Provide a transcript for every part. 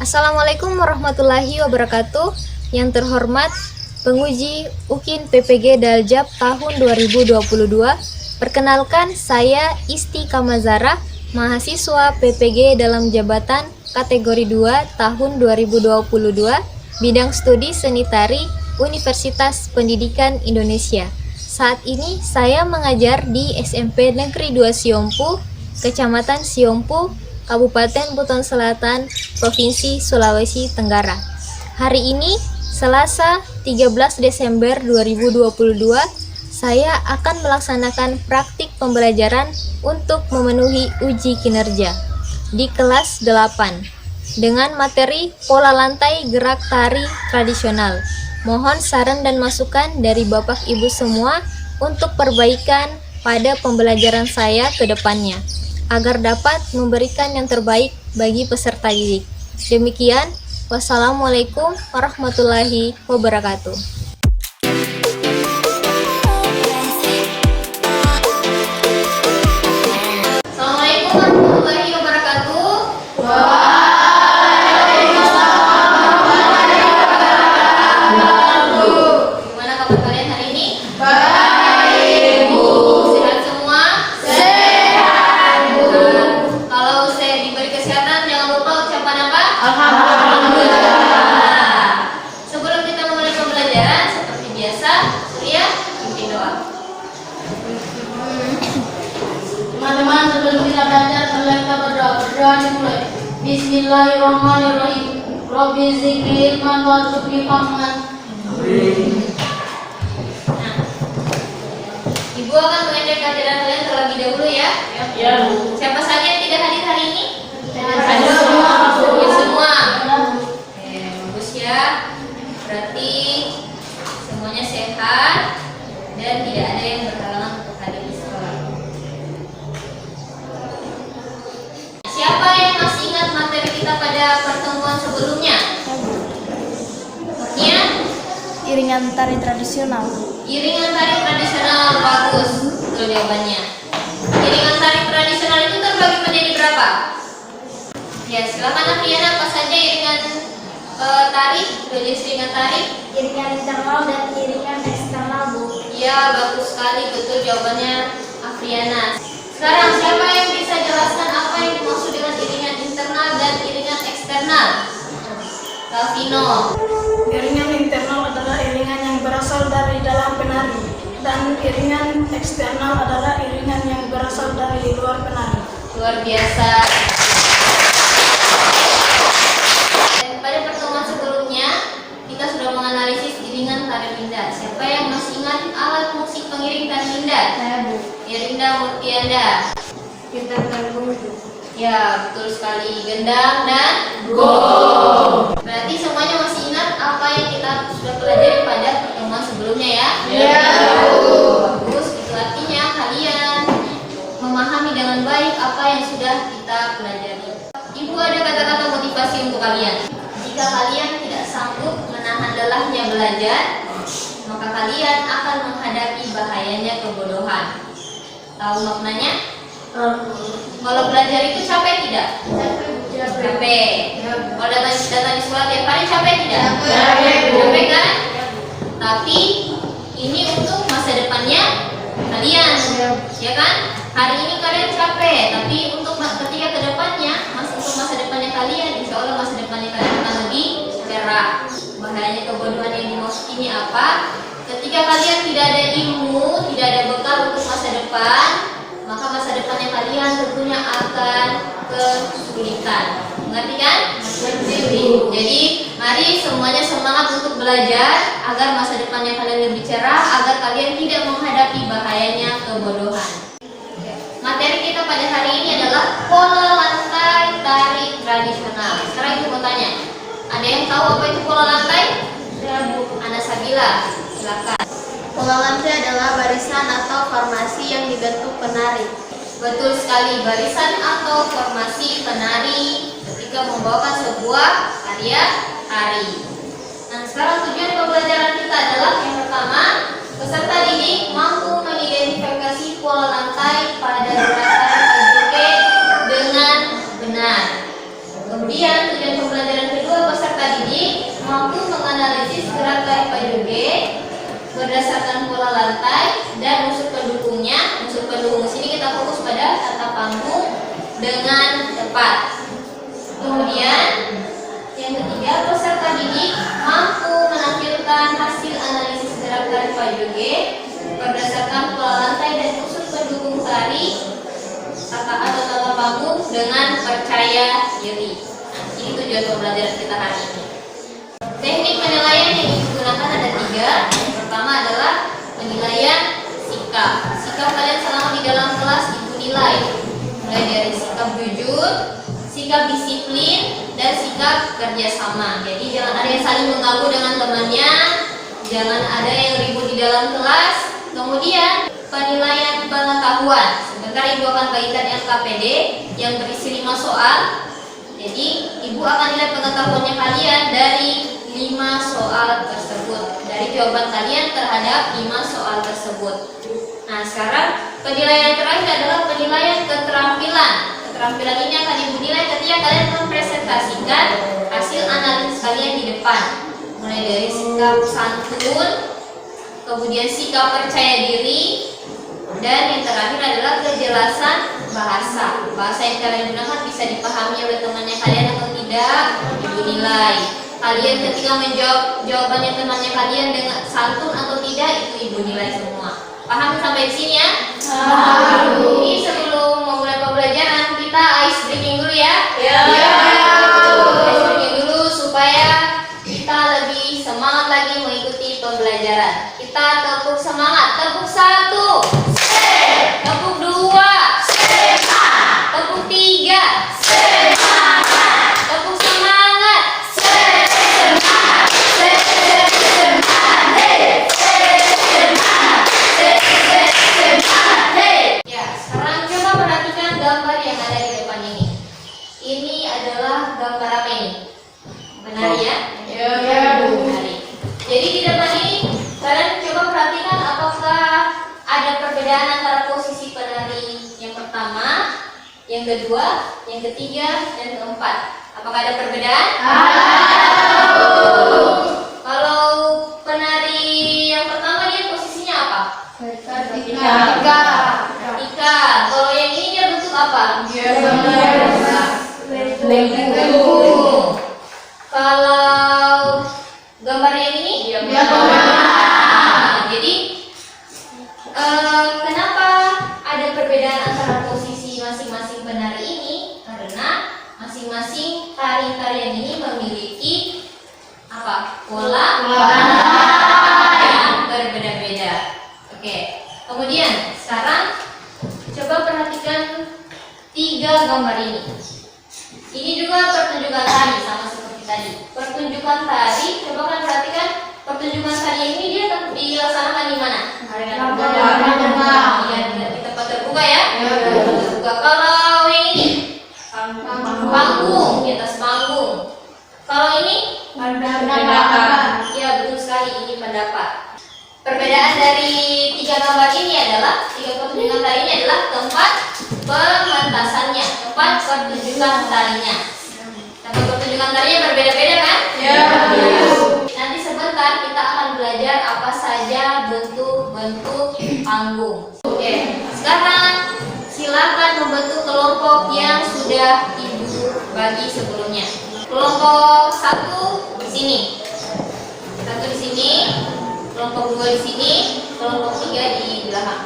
Assalamualaikum warahmatullahi wabarakatuh. Yang terhormat penguji UKIN PPG Daljab tahun 2022. Perkenalkan, saya Isti Kamazara, mahasiswa PPG dalam jabatan kategori 2 tahun 2022, bidang studi seni tari Universitas Pendidikan Indonesia. Saat ini saya mengajar di SMP Negeri 2 Siompu, Kecamatan Siompu, Kabupaten Buton Selatan, Provinsi Sulawesi Tenggara. Hari ini, Selasa 13 Desember 2022, saya akan melaksanakan praktik pembelajaran untuk memenuhi uji kinerja di kelas 8 dengan materi pola lantai gerak tari tradisional. Mohon saran dan masukan dari Bapak Ibu semua untuk perbaikan pada pembelajaran saya ke depannya, agar dapat memberikan yang terbaik bagi peserta didik. Demikian, wassalamualaikum warahmatullahi wabarakatuh. Assalamualaikum warahmatullahi wabarakatuh. Gimana kabar kalian hari ini? Baik, Bu. Sehat semua? Kalau saya diberi kesehatan, jangan lupa ucapan apa? Alhamdulillah. Sebelum kita memulai pembelajaran, seperti biasa, Surya pimpin doa. Teman-teman, sebelum kita belajar, mari kita berdoa. Berdoa dimulai. Bismillahirrahmanirrahim. Rabbi zidni ilman warzuqni fahman. Nah, Ibu akan mengajak pelajaran kalian terlebih dahulu ya. Ya, Bu. Siapa saja yang tidak hadir hari ini? Hadir semua. Ya, semua. Oke, bagus ya. Berarti semuanya sehat dan tidak ada yang berhalangan untuk hadir di sekolah. Siapa yang masih ingat materi kita pada pertemuan sebelumnya? Maksudnya Iringan tari tradisional. iringan tari tradisional, bagus. Betul jawabannya. Iringan tari tradisional itu terbagi menjadi berapa? Ya, silakan Afriana, apa saja iringan tari? Dua jenis iringan tari. Iringan internal dan iringan eksternal, Bu. Ya, bagus sekali, betul jawabannya Afriana. Sekarang siapa yang bisa jelaskan apa yang dimaksud dengan iringan internal dan iringan eksternal? Calvino. Iringan internal adalah iringan yang berasal dari dalam penari, dan iringan eksternal adalah iringan yang berasal dari luar penari. Luar biasa. Dan pada pertemuan sebelumnya kita sudah menganalisis iringan tari Linda. Siapa yang masih ingat alat musik pengiring tari Linda? Saya, Bu. Irinda Murtianda. Kita bergabung. Ya, betul sekali. Gendang dan gong. Berarti semuanya masih ingat apa yang kita sudah pelajari pada pertemuan sebelumnya ya? Ya. Bagus, itu artinya kalian memahami dengan baik apa yang sudah kita pelajari. Ibu ada kata-kata motivasi untuk kalian. Jika kalian tidak sanggup menahan lelahnya belajar, maka kalian akan menghadapi bahayanya kebodohan. Tahu maknanya? Kalau belajar itu capek tidak? Capek. Kalau datang di sekolah tiap hari capek tidak? Capek kan? Tapi ini untuk masa depannya kalian, ya kan? Hari ini kalian capek, tapi untuk ketika kedepannya, untuk masa depannya kalian, insya Allah masa depannya kalian akan lebih cerah. Bahayanya kebodohan yang dimaksud ini apa? Ketika kalian tidak ada ilmu, tidak ada bekal untuk masa depan, maka masa depannya kalian tentunya akan kesulitan. Mengerti kan? Jadi mari semuanya semangat untuk belajar agar masa depannya kalian lebih cerah, agar kalian tidak menghadapi bahayanya kebodohan. Materi kita pada hari ini adalah pola lantai tari tradisional. Sekarang ibu mau tanya, ada yang tahu apa itu pola lantai? Saya, Bu. Ana Sabila, silakan. Pola lantai adalah barisan atau formasi yang dibentuk penari. Betul sekali, barisan atau formasi penari ketika membawakan sebuah karya tari. Nah, sekarang tujuan pembelajaran kita adalah yang pertama, peserta didik mampu mengidentifikasi pola lantai pada gerakan Ajuke dengan benar. Kemudian tujuan pembelajaran kedua Pak Joge berdasarkan pola lantai dan unsur pendukung tari atau tata panggung dengan percaya diri. Nah, ini tujuan pembelajaran kita hari ini. Teknik penilaian yang digunakan ada 3. Yang pertama adalah penilaian sikap. Sikap kalian selama di dalam kelas Ibu nilai, mulai dari sikap jujur, sikap disiplin, dan sikap kerjasama. Jadi jangan ada yang saling mengganggu dengan temannya, jangan ada yang ribut di dalam kelas. Kemudian penilaian pengetahuan. Sebentar Ibu akan bagikan LKPD yang berisi 5 soal. Jadi Ibu akan nilai pengetahuannya kalian dari 5 soal tersebut, dari jawaban kalian terhadap 5 soal tersebut. Nah, sekarang penilaian terakhir adalah penilaian keterampilan. Keterampilan ini akan Ibu nilai ketika kalian mempresentasikan hasil analisis kalian di depan, mulai dari sikap santun, kemudian sikap percaya diri, dan yang terakhir adalah kejelasan bahasa. Bahasa yang kalian gunakan bisa dipahami oleh temannya kalian atau tidak, Ibu nilai. Kalian ketika menjawab jawabannya temannya kalian dengan santun atau tidak, itu Ibu nilai semua. Paham sampai di sini ya? Paham. Ini sebelum memulai pembelajaran kita ice breaking dulu ya. Ice breaking dulu supaya kita lebih semangat lagi mengikuti pembelajaran. Kita tepuk semangat. Tepuk 1. Tepuk 2. Tepuk 3. Tepuk semangat. Ya, sekarang coba perhatikan gambar yang ada di depan ini. Ini adalah gambar apa ini? Penari ya? Penari. Jadi di depan ini kalian coba perhatikan apakah ada perbedaan antara posisi penari yang pertama, yang kedua, yang ketiga, dan keempat. Apakah ada perbedaan? Kalau penari yang pertama dia posisinya apa? Vertikal. Kalau yang ini dia bentuk apa? Lengkung. Kalau gambar yang ini? Jadi kenapa ada perbedaan antara posisi masing-masing penari ini? Karena masing-masing tari-tarian ini memiliki apa? Pola yang berbeda-beda. Oke. Kemudian sekarang coba perhatikan 3 gambar ini. Ini juga pertunjukan tari sama seperti tadi. Pertunjukan tari, coba kan perhatikan pertunjukan tari ini dia dilaksanakan di mana? Di tempat terbuka ya. Terbuka. Kalau yang ini panggung, di atas panggung. Kalau ini ya betul sekali, ini pendapat. Perbedaan dari 3 gambar ini adalah 3 pertunjukan tari ini adalah tempat pementasannya, tempat pertunjukan tarinya. Tempat pertunjukan tarinya berbeda-beda kan? Nanti sebentar kita akan belajar apa saja bentuk-bentuk panggung. Oke, sekarang silakan membentuk kelompok yang sudah Ibu bagi sebelumnya. Kelompok 1 di sini, 1 di sini, kelompok 2 di sini, kelompok 3 di belakang.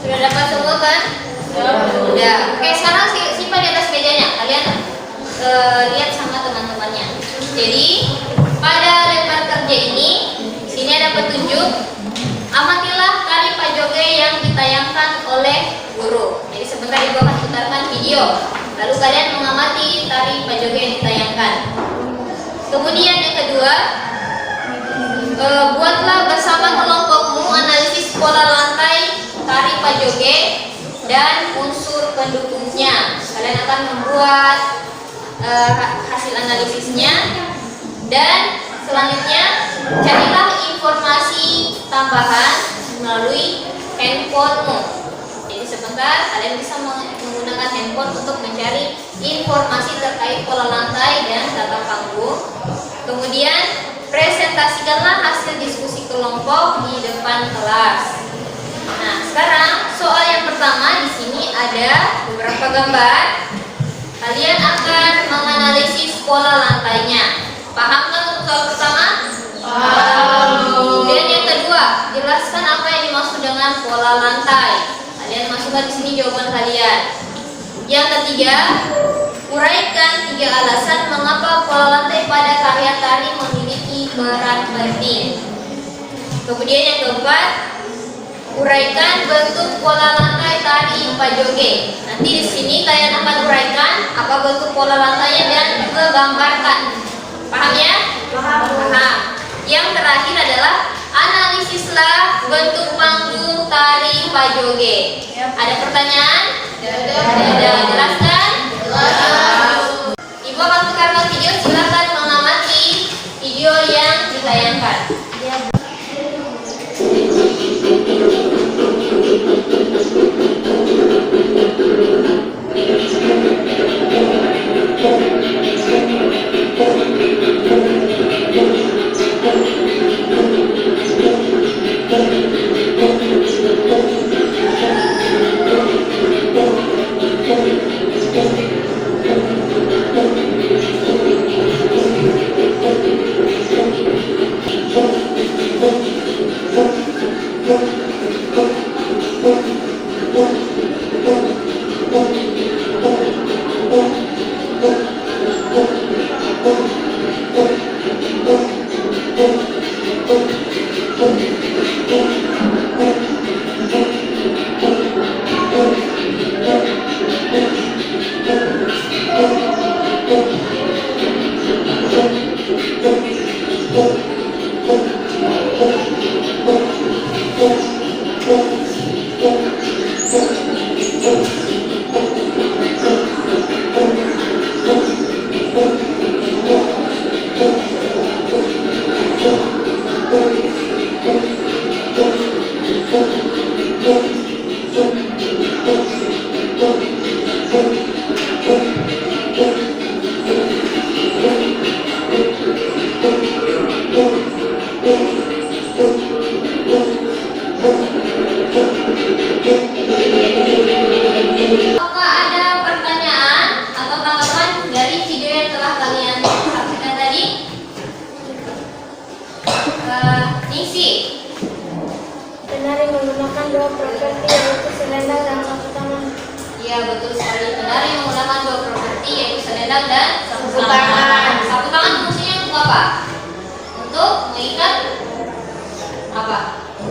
Sudah dapat semua kan? Sudah. Oke, sekarang simpan di atas mejanya. Kalian lihat sama teman-temannya. Jadi pada lembar kerja ini, sini ada petunjuk. Amatilah tari Pak Joge yang ditayangkan oleh video. Lalu kalian mengamati tari pajoge yang ditayangkan. Kemudian yang kedua, buatlah bersama kelompokmu analisis pola lantai tari pajoge dan unsur pendukungnya. Kalian akan membuat hasil analisisnya, dan selanjutnya carilah informasi tambahan melalui handphonemu. Jadi sebentar kalian bisa menggunakan handphone untuk mencari informasi terkait pola lantai dan tata panggung. Kemudian presentasikanlah hasil diskusi kelompok di depan kelas. Nah, sekarang soal yang pertama, di sini ada beberapa gambar. Kalian akan menganalisis pola lantainya. Paham kan untuk soal pertama? Paham. Kemudian yang kedua, jelaskan apa yang dimaksud dengan pola lantai. Kalian masukkan di sini jawaban kalian. Yang ketiga, uraikan 3 alasan mengapa pola lantai pada karya tari memiliki peran penting. Kemudian yang keempat, uraikan bentuk pola lantai tari pajoge. Nanti di sini kalian akan uraikan apa bentuk pola lantainya dan juga gambarkan. Paham ya? Paham. Yang terakhir adalah analisislah bentuk panggung tari pajoge. Ada pertanyaan? Ada. Jelaskan? Ibu akan putarkan video, silakan mengamati video yang ditayangkan. Apakah ada pertanyaan atau tanggapan dari video yang telah kalian saksikan tadi? Ningsi. Penari menggunakan 2 properti yaitu selendang dan sapu tangan. Iya, betul sekali. Penari menggunakan 2 properti yaitu selendang dan sapu tangan. Sapu tangan fungsinya untuk apa? Untuk mengikat apa?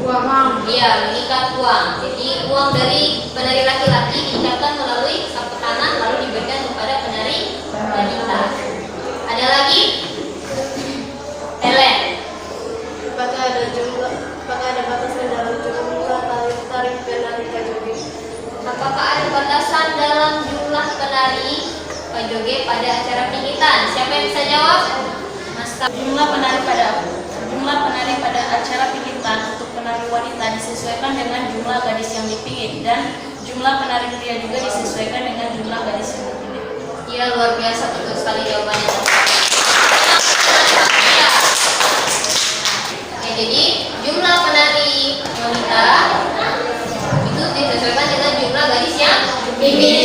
Uang. Iya, mengikat uang. Jadi uang dari penari laki-laki diikatkan melalui sapu tangan lalu diberikan kepada penari wanita. Ada lagi? Helen. Apakah ada batasan dalam jumlah tari penari pajoge? Apakah ada batasan dalam jumlah penari pajoge pada acara pingitan? Siapa yang bisa jawab? Mas Jumlah penari pada acara pingitan untuk penari wanita disesuaikan dengan jumlah gadis yang dipingit, dan jumlah penari pria juga disesuaikan dengan jumlah gadis yang dipingit. Iya, luar biasa, betul sekali jawabannya. Oke, jadi jumlah penari wanita itu disesuaikan dengan jumlah gadis yang dipingit.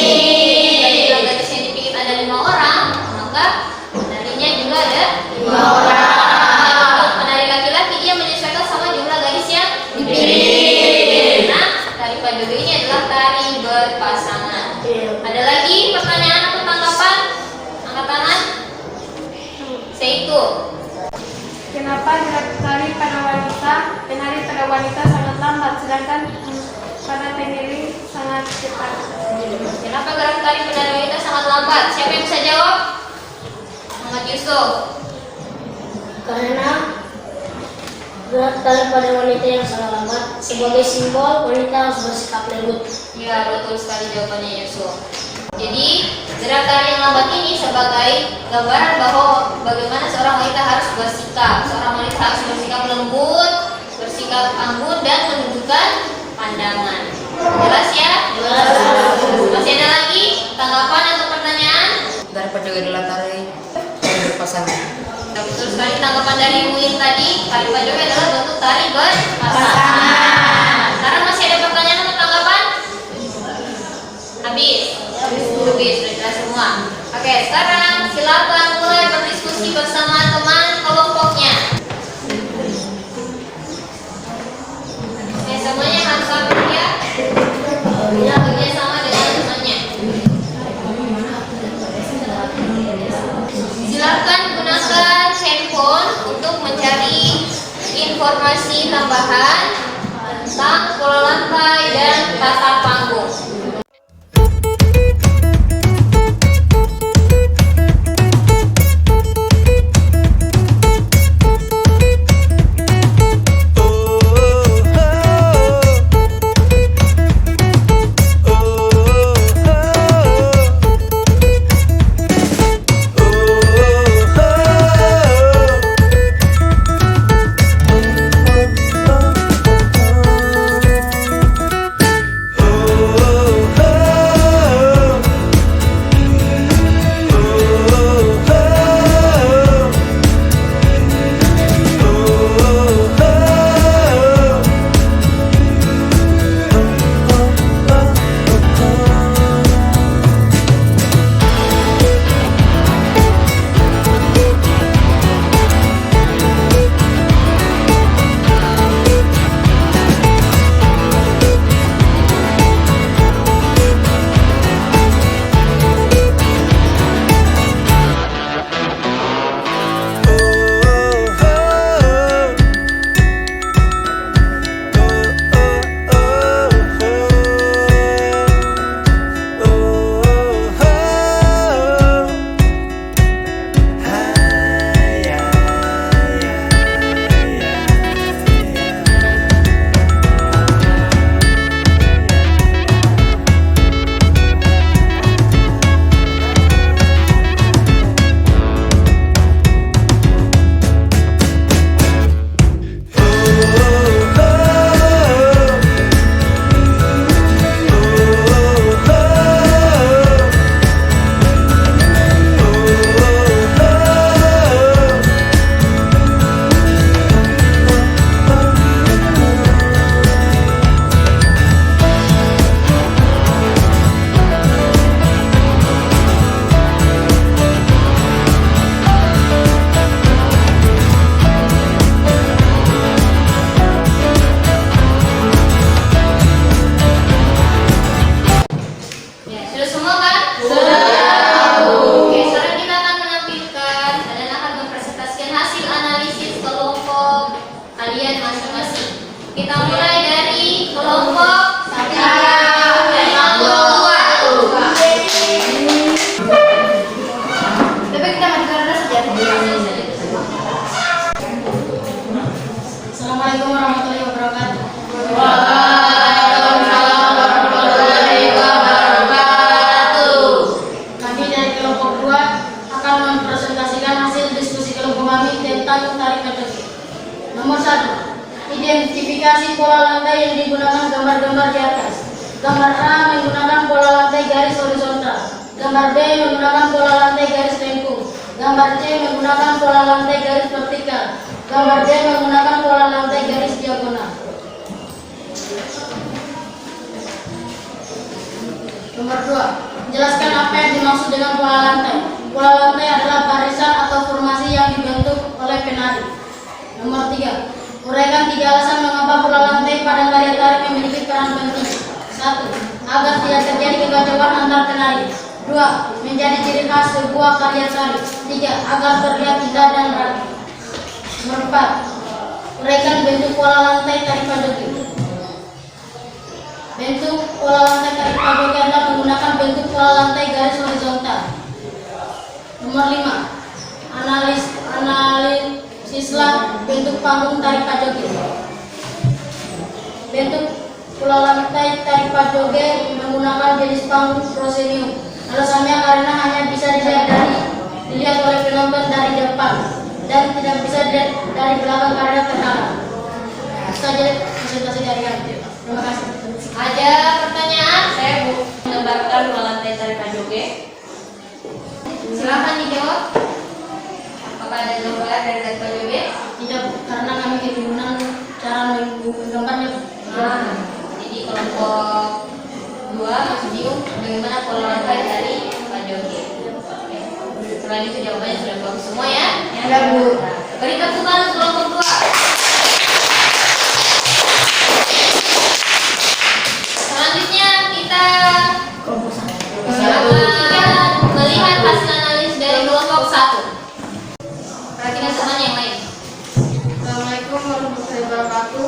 Jika jumlah gadis yang dipingit ada 5 orang, maka penarinya juga ada 5 orang. Untuk penari laki-laki dia menyesuaikan sama jumlah gadis yang dipingit. Nah, tari pajoge ini adalah tari berpasangan. Ada lagi pertanyaan atau tanggapan? Angkat tangan. Seitu. Kenapa penari pada wanita sangat lambat, sedangkan pada pengiring sangat sangat cepat. Kenapa gerak tari penari wanita sangat lambat? Siapa yang bisa jawab? Muhammad Yusuf. Karena gerak tari pada wanita yang sangat lambat sebagai simbol wanita harus bersikap lembut. Ya, betul sekali jawabannya Yusuf. Jadi, gerak tari yang lambat ini sebagai gambaran bahwa bagaimana seorang wanita harus bersikap. Seorang wanita harus bersikap lembut, bersikap anggun, dan menunjukkan pandangan. Jelas ya? Jelas. Masih ada lagi tanggapan atau pertanyaan? Daripada juga adalah tari berpasangan. Ya, betul sekali tanggapan dari Muin tadi. Tari pajoget adalah bentuk tari berpasangan. Sekarang masih ada pertanyaan atau tanggapan? Habis? Habis, sudah jelas semua. Oke, sekarang silakan mulai berdiskusi bersama teman kelompoknya. Oke, semuanya harus sama ya. Ya, bekerja sama dengan temannya. Silakan gunakan handphone untuk mencari informasi tambahan tentang pola lantai dan tata panggung. Assalamualaikum warahmatullahi wabarakatuh. Waalaikumsalam warahmatullahi wabarakatuh. Kami dari kelompok 2 akan mempresentasikan hasil diskusi kelompok kami tentang tari pajoget. Nomor 1. Identifikasi pola lantai yang digunakan gambar-gambar di atas. Gambar A menggunakan pola lantai garis horizontal. Gambar B menggunakan pola lantai garis lengkung. Gambar C menggunakan pola lantai garis vertikal. Gambar D menggunakan pola lantai garis diagonal. Nomor 2. Jelaskan apa yang dimaksud dengan pola lantai. Pola lantai adalah barisan atau formasi yang dibentuk oleh penari. Nomor 3. Uraikan 3 alasan mengapa pola lantai pada karya tari memiliki peran penting. 1. Agar tidak terjadi kekacauan antar penari. 2. Menjadi ciri khas sebuah karya tari. 3. Agar terlihat indah dan rapi. Nomor 4. Uraikan bentuk pola lantai tari pajoget. Bentuk pola lantai tari pajoge adalah menggunakan bentuk pola lantai garis horizontal. Nomor 5. Analisislah bentuk panggung tari pajoge. Bentuk pola lantai tari pajoge menggunakan jenis panggung proscenium. Alasannya karena hanya bisa dilihat oleh penonton dari depan dan tidak bisa dilihat dari belakang karena terhalang. Itu saja presentasi dari kami. Terima kasih. Ada pertanyaan? Saya menggambarkan pola lantai tari pajoge. Silakan dijawab. Apakah ada gambar dari tari pajoge? Tidak, karena kami kebingungan cara menggambarnya. Jadi kelompok 2 masih bingung bagaimana pola lantai tari pajoge. Oke. Selain itu jawabannya sudah bagus semua ya? Ya, Bu. Beri tepuk tangan kelompok 2. Selanjutnya kita silakan melihat hasil analisis dari kelompok 1. Perhatikan teman yang lain. Assalamualaikum warahmatullahi wabarakatuh.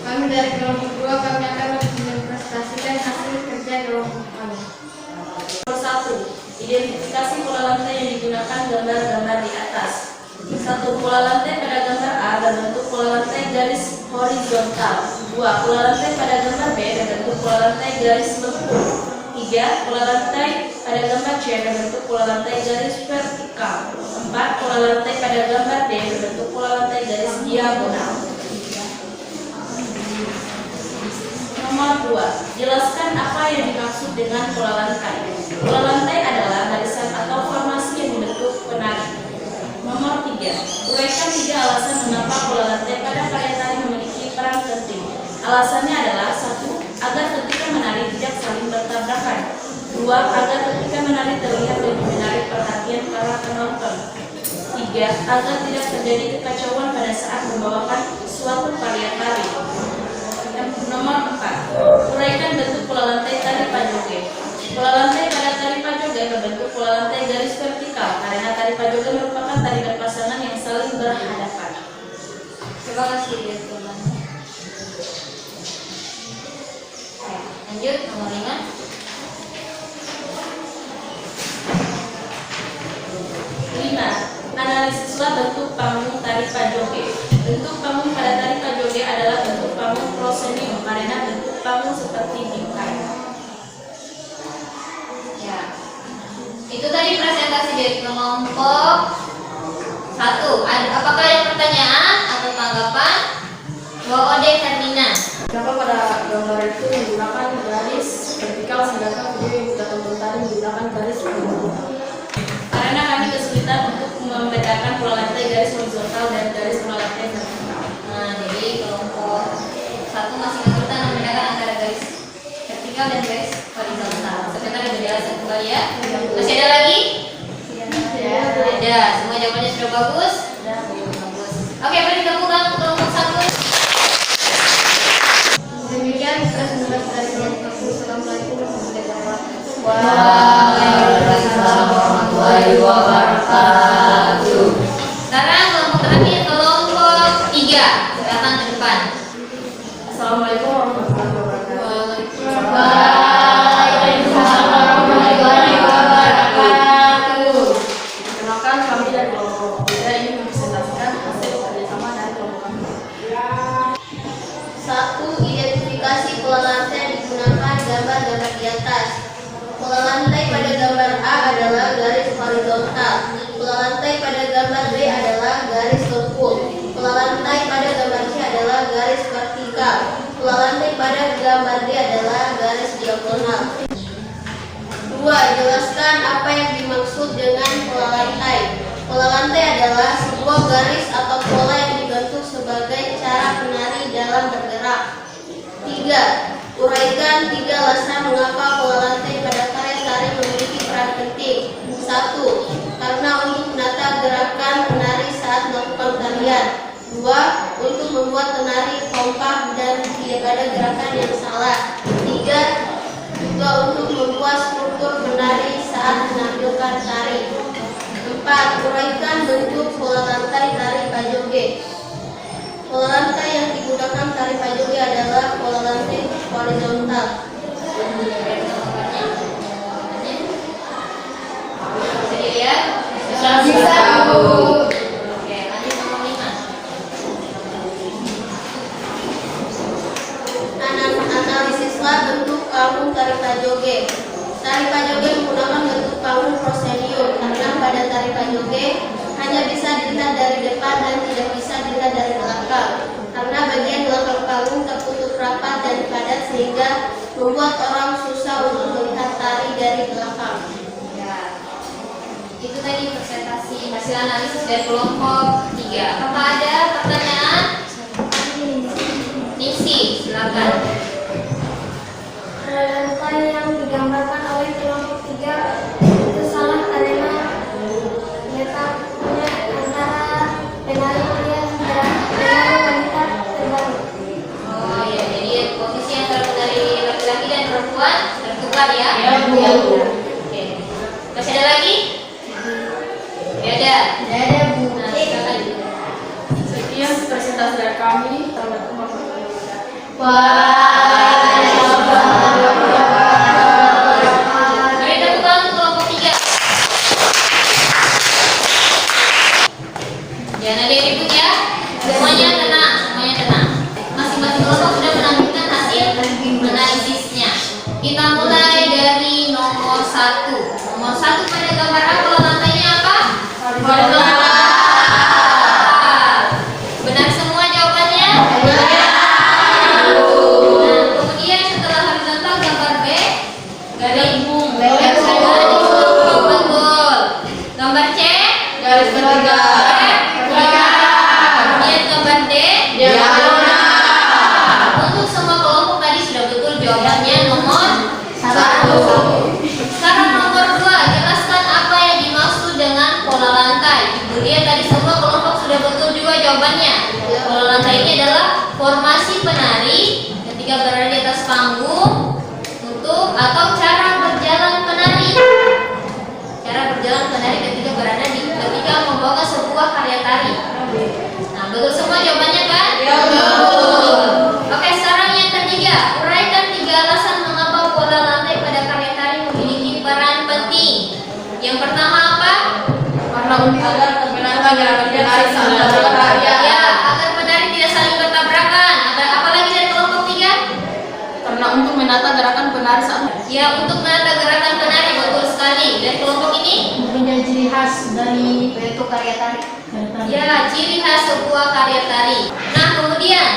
Kami dari kelompok 2 kami akan mempresentasikan hasil kerja kelompok kami. Nomor 1. Identifikasi pola lantai yang digunakan gambar-gambar di atas. 1. Pola lantai pada gambar A berbentuk pola lantai garis horizontal. 2. Pola lantai pada gambar B berbentuk pola lantai garis lengkung. 3. Pola lantai pada gambar C berbentuk pola lantai garis vertikal. 4. Pola lantai pada gambar D berbentuk pola lantai garis diagonal. Nomor 2. Jelaskan apa yang dimaksud dengan pola lantai. Pola lantai adalah barisan atau formasi yang dibentuk penari. Nomor 3. Uraikan 3 alasan mengapa pola lantai pada karya tari memiliki peran penting. Alasannya adalah 1. Agar ketika menari tidak saling bertabrakan. 2. Agar ketika menari terlihat lebih menarik perhatian para penonton. 3. Agar tidak terjadi kekacauan pada saat membawakan suatu karya tari. Nomor 4. Uraikan bentuk pola lantai tari pajoge. Pola lantai pada tari pajoge berbentuk pola lantai garis vertikal karena tari pajoge merupakan tari berpasangan yang saling berhadapan. Terima kasih ya teman. Lanjut nomor 5. Analisislah bentuk panggung tari pajoge. Bentuk panggung pada tari pajoge adalah bentuk panggung proscenium karena bentuk panggung seperti bingkai. Ya. Itu tadi presentasi dari kelompok 1. Apakah ada pertanyaan atau tanggapan? Ode Hermina. Kenapa pada gambar itu menggunakan garis vertikal sedangkan video yang kita tonton tadi menggunakan garis horizontal? Karena kami kesulitan untuk membedakan pola lantai garis horizontal dan garis pola lantai vertikal. Nah, jadi kelompok 1 masih kesulitan membedakan antara garis vertikal dan garis horizontal. Sebentar kita jelaskan kembali ya. Masih ada lagi? Ada. Semua jawabannya sudah bagus? Bagus. Oke, beri tepuk tangan untuk kelompok 1. Demikian presentasi dari kelompok kami. Assalamualaikum warahmatullahi wabarakatuh. Waalaikumsalam warahmatullahi wabarakatuh. Sekarang kelompok terakhir kelompok 3. Silakan ke depan. Assalamualaikum warahmatullahi wabarakatuh. Waalaikumsalam warahmatullahi wabarakatuh. Perkenalkan, kami dari kelompok 3 ingin mempresentasikan hasil kerjasama dari kelompok kami. 1. Identifikasi pola lantai yang digunakan gambar-gambar di atas. Pola lantai pada gambar A adalah garis horizontal. Pola lantai pada gambar B adalah garis lengkung. Pola lantai pada gambar C adalah garis vertikal. Pola lantai pada gambar D adalah garis diagonal. 2. Jelaskan apa yang dimaksud dengan pola lantai. Pola lantai adalah sebuah garis atau pola yang dibentuk sebagai cara penari dalam bergerak. 3. Uraikan 3 alasan mengapa pola lantai pada karya tari memiliki peran penting. 1. Karena untuk menata gerakan penari saat melakukan tarian. 2. Untuk membuat penari kompak dan tidak ada gerakan yang salah. 3. Juga untuk membuat struktur penari saat menampilkan tari. 4. Uraikan bentuk pola lantai tari pajoge. Pola lantai yang digunakan tari pajoge adalah pola lantai horizontal. Bisa dilihat? Bisa, Bu. Oke, lanjut nomor 5. Analisislah bentuk panggung tari pajoge. Tari pajoge menggunakan bentuk panggung proscenium karena pada tari pajoge hanya bisa dilihat dari depan dan tidak bisa dilihat dari belakang. Karena bagian belakang panggung tertutup rapat dan padat sehingga membuat orang susah untuk melihat tari dari belakang. Ya. Itu tadi presentasi hasil analisis dari kelompok 3. Apakah ada pertanyaan? Nisi, silakan. Lantai yang digambarkan oleh kelompok 3 itu salah karena letaknya antara penari pria dan penari wanita terbalik. Oh ya, jadi posisi antara penari laki-laki dan perempuan tertukar ya? Ya, Bu. Oke. Masih ada lagi? Ya ada. Tidak ada, Bu. Nah, silakan. Sekian presentasi dari kami. Beri tepuk tangan untuk kelompok 3. Jangan ada yang ribut ya. Semuanya tenang, semuanya tenang. Masing-masing kelompok sudah menampilkan hasil analisisnya. Kita mulai dari nomor 1. Nomor 1 pada gambar A, pola lantainya apa? Horizontal. Benar semua jawabannya? Nah, kemudian setelah horizontal gambar B, garis betul. Gambar C, Garis bertiga. kemudian gambar D, untuk semua kelompok tadi sudah betul jawabannya nomor 1. Sekarang nomor 2, jelaskan apa yang dimaksud dengan pola lantai. Ibu dia tadi semua kelompok sudah betul juga jawabannya. Pola lantai ini adalah formasi penari ketika berada di atas panggung atau cara berjalan penari. Cara berjalan penari ketika membawa sebuah karya tari. Nah, betul semua jawabannya kan? Betul. Oke, sekarang yang ketiga, uraikan 3 alasan mengapa pola lantai pada karya tari memiliki peran penting. Yang pertama apa? Karena agar menata gerakan penari saling bertabrakan. Ya, agar penari tidak saling bertabrakan. Apalagi dari kelompok 3? Karena untuk menata gerakan penari saat Ya, untuk menata gerakan penari, betul sekali. Dari kelompok ini? menjadi ciri khas dari Bentuk karya tari. Ya, ciri khas sebuah karya tari. Nah, kemudian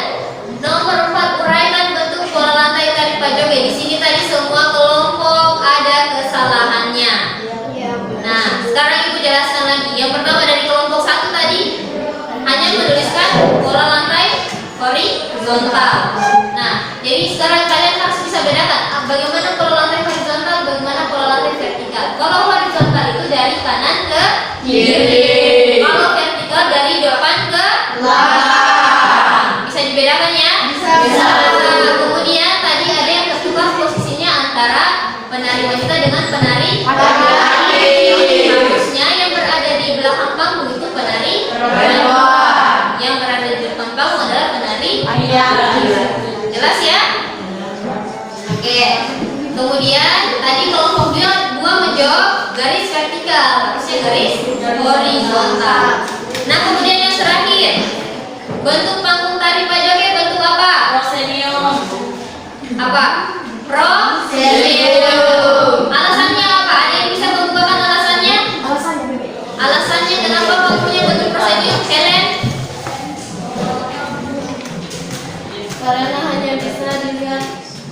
nomor 4, uraikan bentuk pola lantai tari pajoge. Di sini tadi semua kelompok ada kesalahannya. Nah, sekarang Ibu jelaskan lagi. Yang pertama dari kelompok 1 tadi hanya menuliskan pola lantai horizontal. Nah, jadi sekarang kalian harus bisa bedakan bagaimana pola lantai horizontal, bagaimana pola lantai vertikal. Kalau horizontal itu dari kanan ke kiri. Kalau vertikal dari depan ke belakang. Bisa dibedakan ya? Bisa. Nah, kemudian tadi ada yang tertukar posisinya antara penari wanita dengan penari laki-laki. Harusnya yang berada di belakang panggung itu penari perempuan. Yang berada di depan panggung adalah penari laki-laki. Jelas ya? Oke. Kemudian tadi kelompok 2 menjawab garis vertikal, harusnya garis horizontal. Nah, kemudian yang terakhir, bentuk panggung tari pajoge bentuk apa? Proscenium. Apa? Proscenium. Alasannya apa? Ada yang bisa membukakan alasannya? Alasannya kenapa panggungnya bentuk proscenium? Helen? Karena hanya bisa dilihat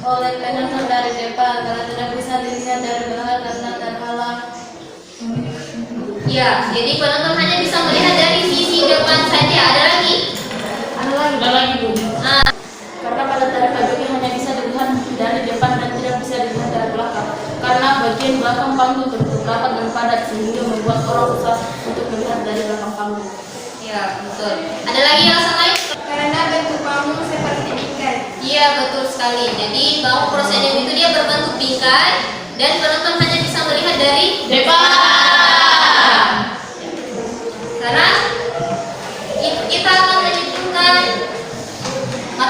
oleh penonton dari depan, karena tidak bisa dilihat dari belakang karena terhalang. Ya, jadi penonton hanya bisa melihat dari sisi depan saja. Ada lagi? Ada lagi, Bu. Nah, Karena pada tari pajoge hanya bisa dilihat dari depan dan tidak bisa dilihat dari belakang. Karena bagian belakang panggung tertutup rapat dan padat sehingga membuat orang susah untuk melihat dari belakang panggung. ya betul. Ada lagi alasan lain? Karena bentuk panggung seperti bingkai. Iya, betul sekali. Jadi panggung proscenium itu dia berbentuk bingkai dan penonton hanya bisa melihat dari Depan. Sekarang kita akan menyebutkan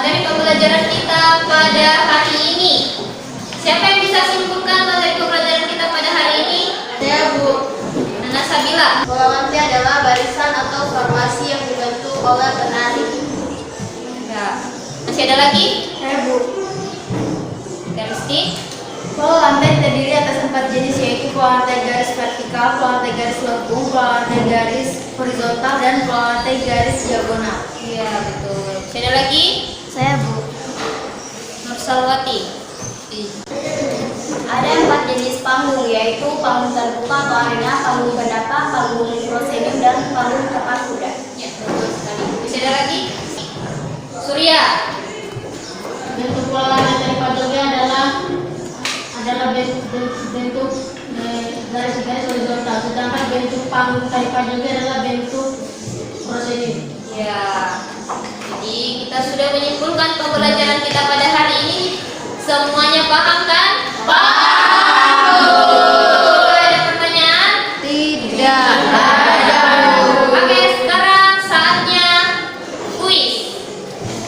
materi pembelajaran kita pada hari ini. Siapa yang bisa simpulkan materi pembelajaran kita pada hari ini? Saya, Bu. Nana Sabila. Pola lantai adalah barisan atau formasi yang dibentuk oleh penari. Ya. Masih ada lagi? Saya, Bu. Karisti. Pola lantai terdiri atas 4 jenis, yaitu pola lantai garis vertikal, pola lantai garis lengkung, pola lantai garis horizontal, dan pola lantai garis diagonal. Iya, betul. Masih ada lagi? Saya, Bu. Nursalwati. Ada 4 jenis panggung, yaitu panggung terbuka atau arena, panggung berdapa, panggung proscenium, dan panggung tempat kuda. Ya, betul sekali. Masih ada lagi? Surya. Bentuk pola lantai dari pajognya adalah bentuk garis-garis horizontal, sedangkan bentuk panggung tali pajognya adalah bentuk proscenium. Ya. Jadi kita sudah menyimpulkan pembelajaran kita pada hari ini. Semuanya paham kan? Ada pertanyaan? Tidak. Oke, sekarang saatnya kuis.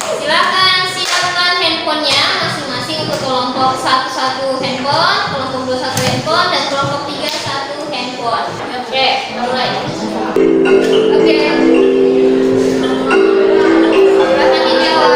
Silakan siapkan handphonenya masing-masing untuk kelompok 1 handphone, kelompok 2 1 handphone, dan kelompok 3 1 handphone. Oke, mulai. Oke. Silakan dijawab.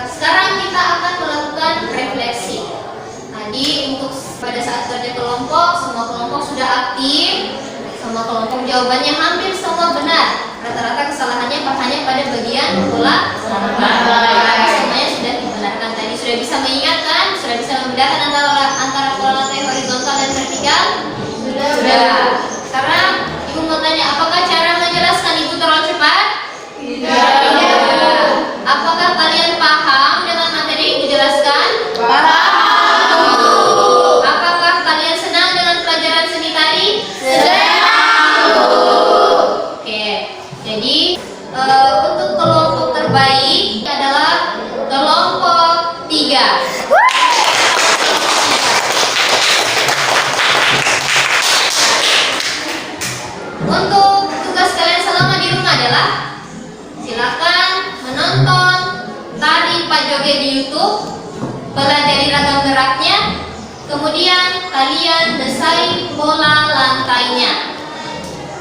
Sekarang kita akan melakukan refleksi. Tadi untuk pada saat kerja kelompok, semua kelompok sudah aktif, semua kelompok jawabannya hampir semua benar. Rata-rata kesalahannya hanya pada bagian pola lantai. Semuanya sudah dibenarkan. Tadi sudah bisa mengingatkan, sudah bisa membedakan antara pola lantai horizontal dan vertikal. Sudah. Sekarang Ibu mau tanya, apakah cara menjelaskan Ibu terlalu cepat? Tidak. Apakah kalian paham dengan materi yang dijelaskan? Paham. Apakah kalian senang dengan pelajaran seni tari? Senang. Oke. Jadi untuk kelompok terbaik adalah kelompok 3. Untuk tugas kalian selama di rumah adalah silakan menonton tari pajoget di YouTube, pelajari ragam geraknya, kemudian kalian desain pola lantainya.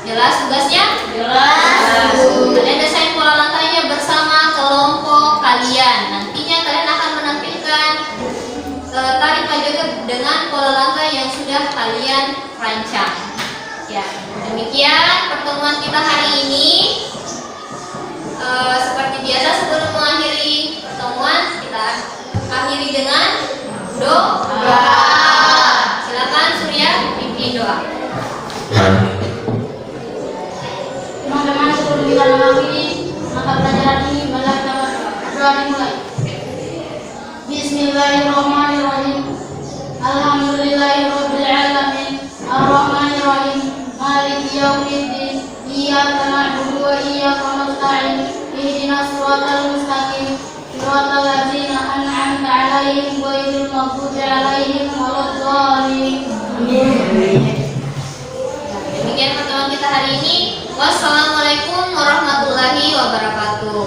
Jelas tugasnya? Jelas. Kalian desain pola lantainya bersama kelompok kalian. Nantinya kalian akan menampilkan tari pajoget dengan pola lantai yang sudah kalian rancang. Ya, demikian pertemuan kita hari ini. Seperti biasa sebelum mengakhiri pertemuan kita akhiri dengan Doa. Silakan Surya pimpin doa. Teman-teman sebelum kita mengakhiri mata pelajaran ini, mari kita berdoa dimulai. Bismillahirrahmanirrahim. Alhamdulillahirabbil alamin. Arrahmanirrahim. Maliki yaumiddin. Iyyaka na'budu wa iyyaka nasta'in. Ihdinas siratal mustaqim. Siratal ladzina an'amta 'alaihim ghairil maghdubi alaihim waladdallin. Demikian pertemuan kita hari ini. Wassalamualaikum warahmatullahi wabarakatuh.